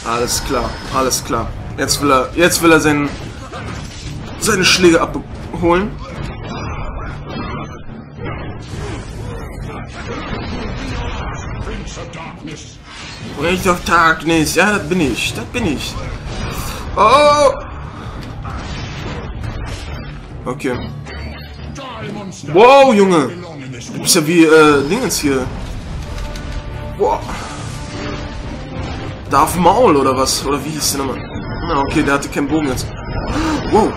Alles klar, alles klar. Jetzt will er seine Schläge abholen. Prince of Darkness, ja, das bin ich, Oh! Okay. Wow, Junge! Du bist ja wie, Dingens hier. Wow. Darf Maul oder was? Oder wie hieß der nochmal? Na, okay, der hatte keinen Bogen jetzt. Wow.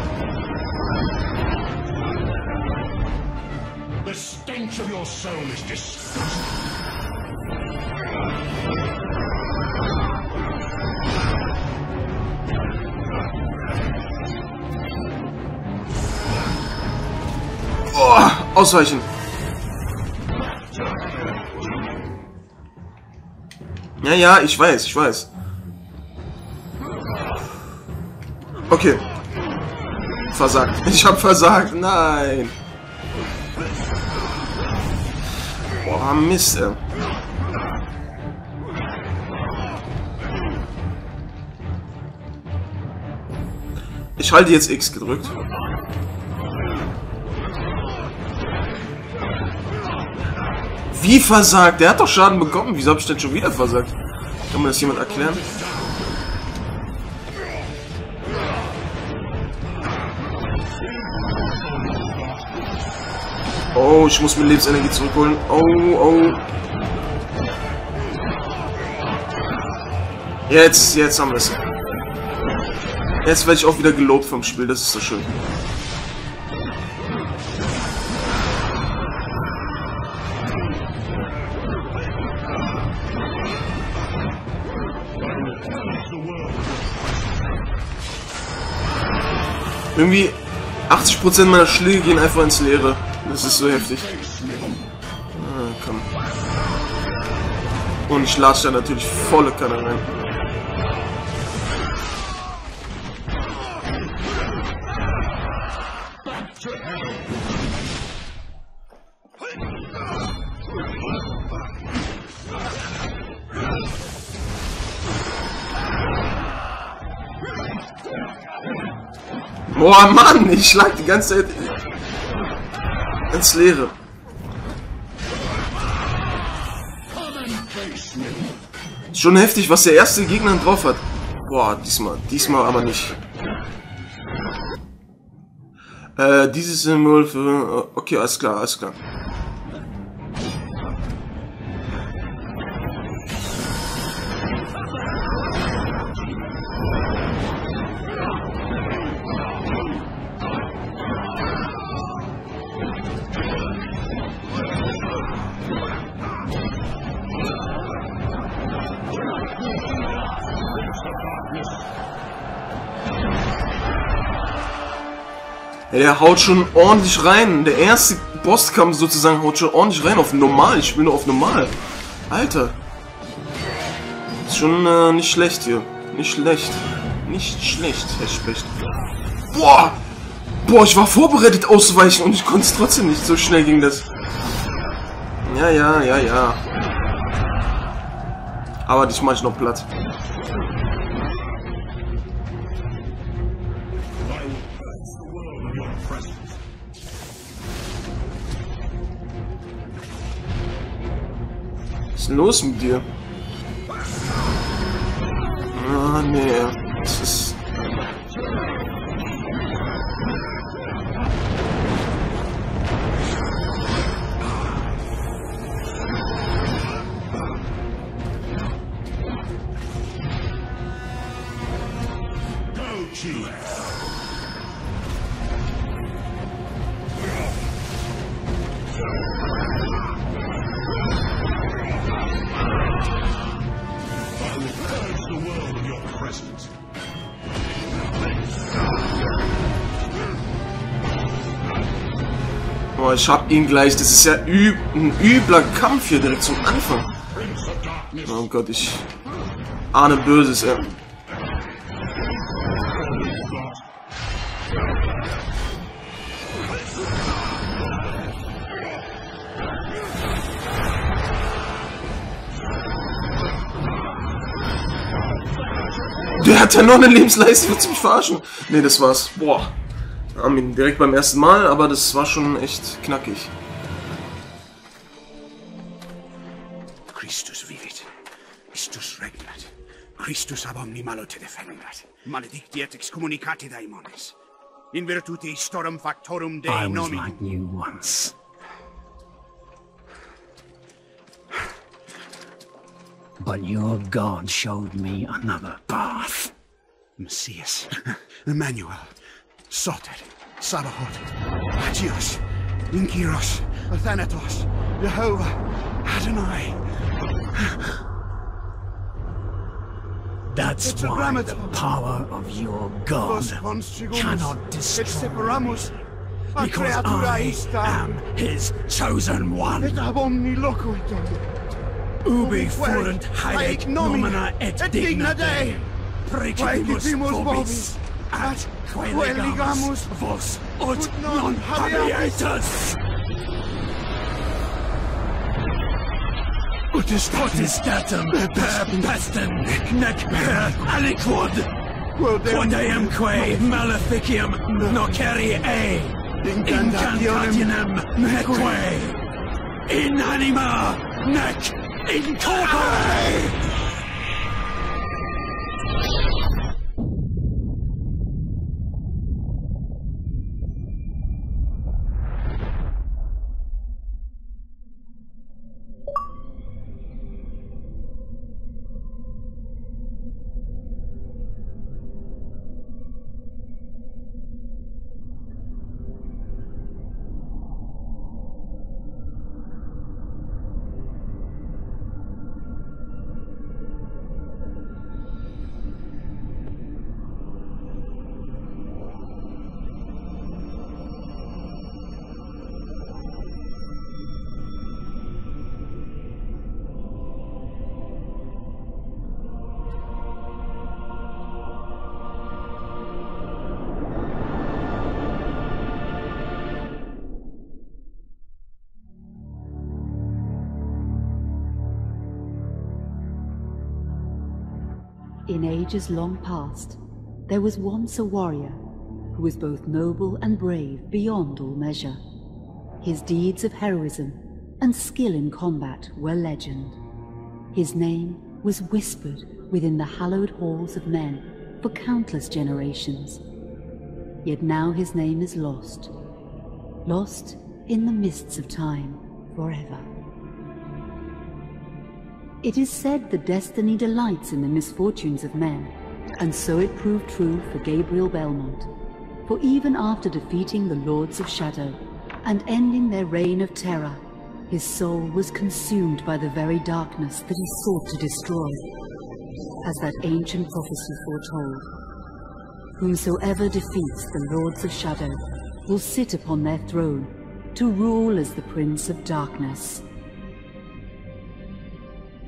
Oh, ausweichen. Ja, ja, ich weiß. Okay. Versagt. Ich hab versagt. Nein. Boah, Mist, ey. Ich halte jetzt X gedrückt. Wie versagt? Der hat doch Schaden bekommen. Wieso habe ich denn schon wieder versagt? Kann mir das jemand erklären? Oh, ich muss mir Lebensenergie zurückholen. Oh. Jetzt haben wir es. Jetzt werde ich auch wieder gelobt vom Spiel. Das ist so schön. Irgendwie 80% meiner Schläge gehen einfach ins Leere. Das ist so heftig. Ah, komm. Und ich latsche da natürlich volle Kanne rein. Boah, Mann, ich schlag die ganze Zeit ins Leere. Schon heftig, was der erste Gegner drauf hat. Boah, diesmal aber nicht. Dieses Symbol für... Okay, alles klar. Ja, der haut schon ordentlich rein. Der erste Bosskampf sozusagen haut schon ordentlich rein auf normal. Ich spiele nur auf normal. Alter. Ist schon nicht schlecht hier. Nicht schlecht, Herr Specht. Boah! Boah, ich war vorbereitet auszuweichen und ich konnte es trotzdem nicht. So schnell ging das. Ja. Aber dich mach ich noch platt. Was ist denn los mit dir? Ah, nee. Das ist... Oh, ich hab ihn gleich. Das ist ja ein übler Kampf hier direkt zum Anfang. Oh Gott, ich ahne Böses, ey. Alter, noch eine Lebensleiste, willst du mich verarschen? Ne, das war's. Boah. Haben ihn direkt beim ersten Mal, aber das war schon echt knackig. Christus vivit. Christus regnat. Christus ab omni malote defendat. Maledictiet excommunicati daimones. In virtute historum factorum Dei nomi. I was like you once. But your God showed me another path. Messias, Emmanuel, Soter, Sabaoth, Agios, Inkiros, Athanatos, Jehovah, Adonai. That's why the power of your God cannot destroy me, because I am his chosen one. Ubi furunt haec nomina et digna Dei, praecipimus vobis, at quaeligamus vos ut non habietus. Utestatum per pestem nec per aliquod, quod eamque maleficium nocere incantationem neque in anima nec in corpore. In ages long past, there was once a warrior who was both noble and brave beyond all measure. His deeds of heroism and skill in combat were legend. His name was whispered within the hallowed halls of men for countless generations. Yet now his name is lost, lost in the mists of time forever. It is said that destiny delights in the misfortunes of men, and so it proved true for Gabriel Belmont. For even after defeating the Lords of Shadow and ending their reign of terror, his soul was consumed by the very darkness that he sought to destroy, as that ancient prophecy foretold. Whomsoever defeats the Lords of Shadow will sit upon their throne to rule as the Prince of Darkness.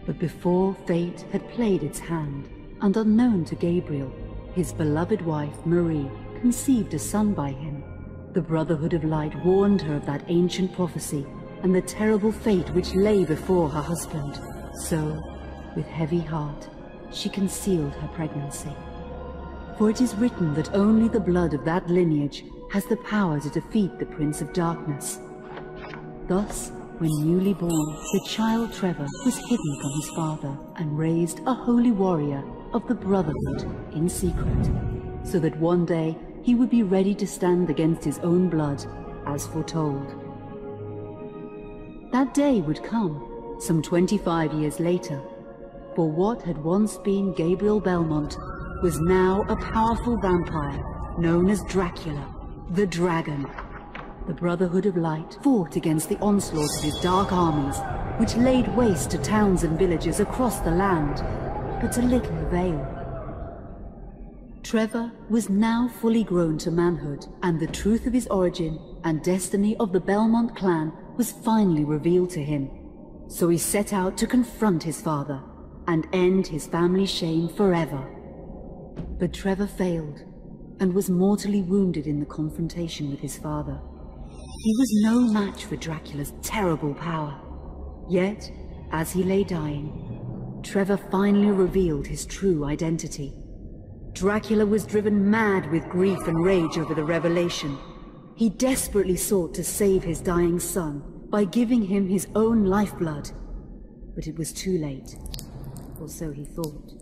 But before fate had played its hand, and unknown to Gabriel, his beloved wife Marie conceived a son by him. The Brotherhood of Light warned her of that ancient prophecy and the terrible fate which lay before her husband. So, with heavy heart, she concealed her pregnancy. For it is written that only the blood of that lineage has the power to defeat the Prince of Darkness. Thus, when newly born, the child Trevor was hidden from his father and raised a holy warrior of the Brotherhood in secret, so that one day he would be ready to stand against his own blood, as foretold. That day would come, some 25 years later, for what had once been Gabriel Belmont was now a powerful vampire known as Dracula, the Dragon. The Brotherhood of Light fought against the onslaught of his dark armies, which laid waste to towns and villages across the land, but to little avail. Trevor was now fully grown to manhood, and the truth of his origin and destiny of the Belmont-Clan was finally revealed to him. So he set out to confront his father and end his family's shame forever. But Trevor failed and was mortally wounded in the confrontation with his father. He was no match for Dracula's terrible power. Yet, as he lay dying, Trevor finally revealed his true identity. Dracula was driven mad with grief and rage over the revelation. He desperately sought to save his dying son by giving him his own lifeblood. But it was too late, or so he thought.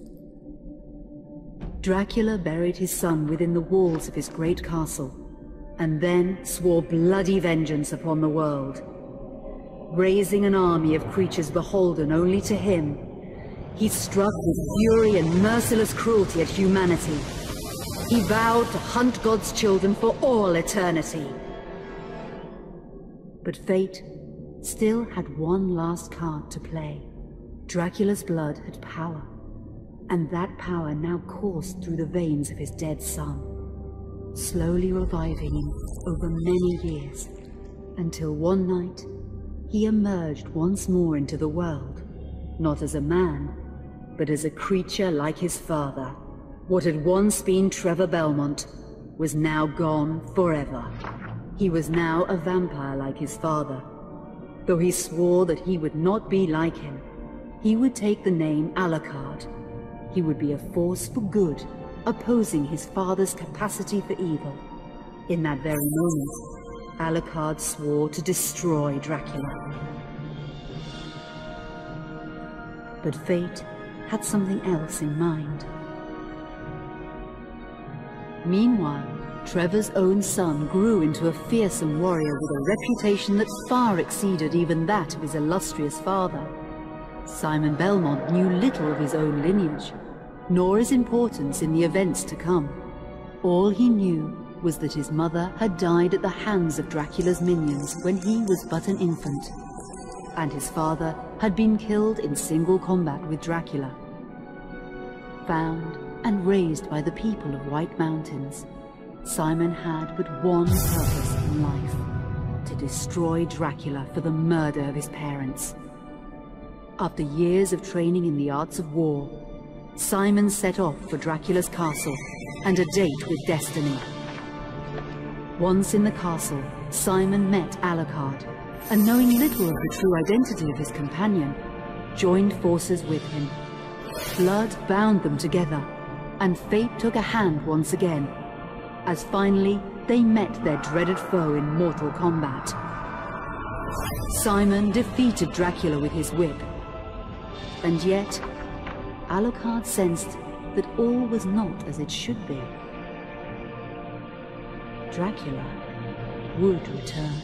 Dracula buried his son within the walls of his great castle, and then swore bloody vengeance upon the world. Raising an army of creatures beholden only to him, he struck with fury and merciless cruelty at humanity. He vowed to hunt God's children for all eternity. But fate still had one last card to play. Dracula's blood had power, and that power now coursed through the veins of his dead son, slowly reviving him over many years, until one night he emerged once more into the world, not as a man, but as a creature like his father. What had once been Trevor Belmont was now gone forever. He was now a vampire like his father. Though he swore that he would not be like him, he would take the name Alucard. He would be a force for good, opposing his father's capacity for evil. In that very moment, Alucard swore to destroy Dracula. But fate had something else in mind. Meanwhile, Trevor's own son grew into a fearsome warrior with a reputation that far exceeded even that of his illustrious father. Simon Belmont knew little of his own lineage, nor his importance in the events to come. All he knew was that his mother had died at the hands of Dracula's minions when he was but an infant, and his father had been killed in single combat with Dracula. Found and raised by the people of White Mountains, Simon had but one purpose in life: to destroy Dracula for the murder of his parents. After years of training in the arts of war, Simon set off for Dracula's castle and a date with destiny. Once in the castle, Simon met Alucard, and knowing little of the true identity of his companion, joined forces with him. Blood bound them together, and fate took a hand once again, as finally they met their dreaded foe in mortal combat. Simon defeated Dracula with his whip, and yet Alucard sensed that all was not as it should be. Dracula would return.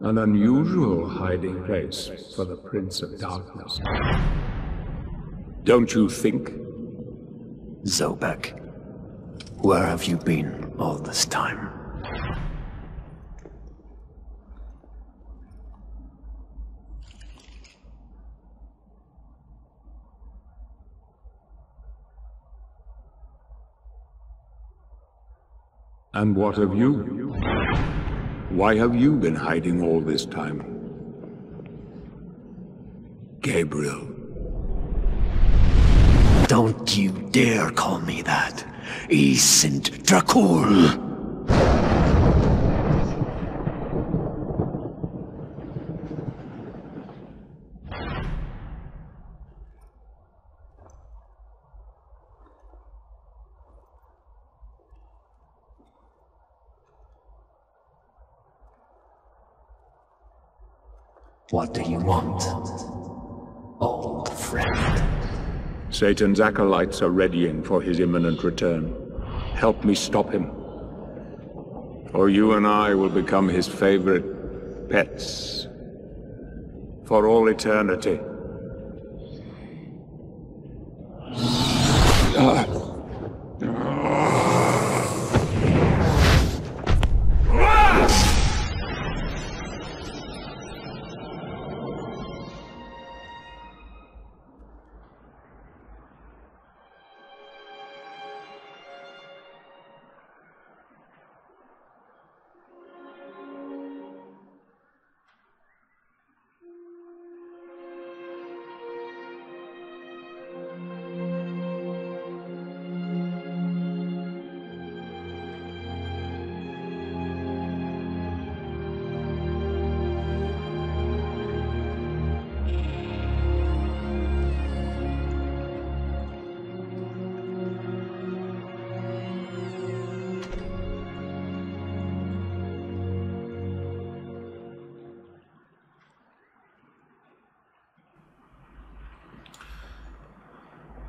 An unusual hiding place for the Prince of Darkness. Don't you think? Zobek, where have you been all this time? And what of you? Why have you been hiding all this time? Gabriel. Don't you dare call me that. Ich sind Dracul. What do you want, old friend? Satan's acolytes are readying for his imminent return. Help me stop him. Or you and I will become his favorite pets. For all eternity.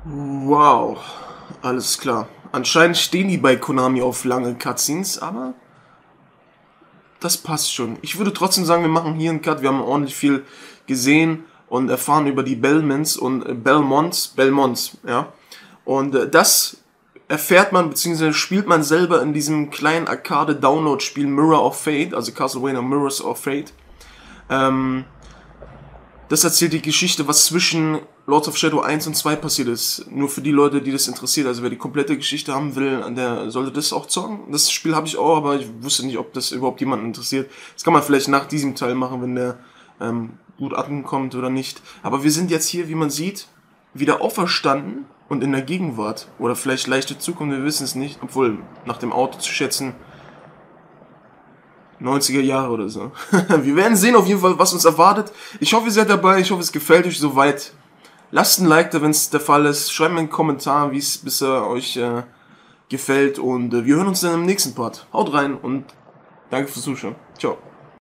Wow, alles klar. Anscheinend stehen die bei Konami auf lange Cutscenes, aber das passt schon. Ich würde trotzdem sagen, wir machen hier einen Cut. Wir haben ordentlich viel gesehen und erfahren über die Belmonts und Belmonts, ja. Und das erfährt man, beziehungsweise spielt man selber in diesem kleinen Arcade-Download-Spiel Mirror of Fate, also Castlevania Mirrors of Fate. Das erzählt die Geschichte, was zwischen Lords of Shadow 1 und 2 passiert ist. Nur für die Leute, die das interessiert. Also wer die komplette Geschichte haben will, der sollte das auch zocken. Das Spiel habe ich auch, aber ich wusste nicht, ob das überhaupt jemanden interessiert. Das kann man vielleicht nach diesem Teil machen, wenn der gut ankommt oder nicht. Aber wir sind jetzt hier, wie man sieht, wieder auferstanden und in der Gegenwart. Oder vielleicht leichte Zukunft, wir wissen es nicht. Obwohl, nach dem Auto zu schätzen, 90er Jahre oder so. Wir werden sehen auf jeden Fall, was uns erwartet. Ich hoffe, ihr seid dabei. Ich hoffe, es gefällt euch soweit. Lasst ein Like da, wenn es der Fall ist. Schreibt mir einen Kommentar, wie es bisher euch gefällt. Und wir hören uns dann im nächsten Part. Haut rein und danke fürs Zuschauen. Ciao.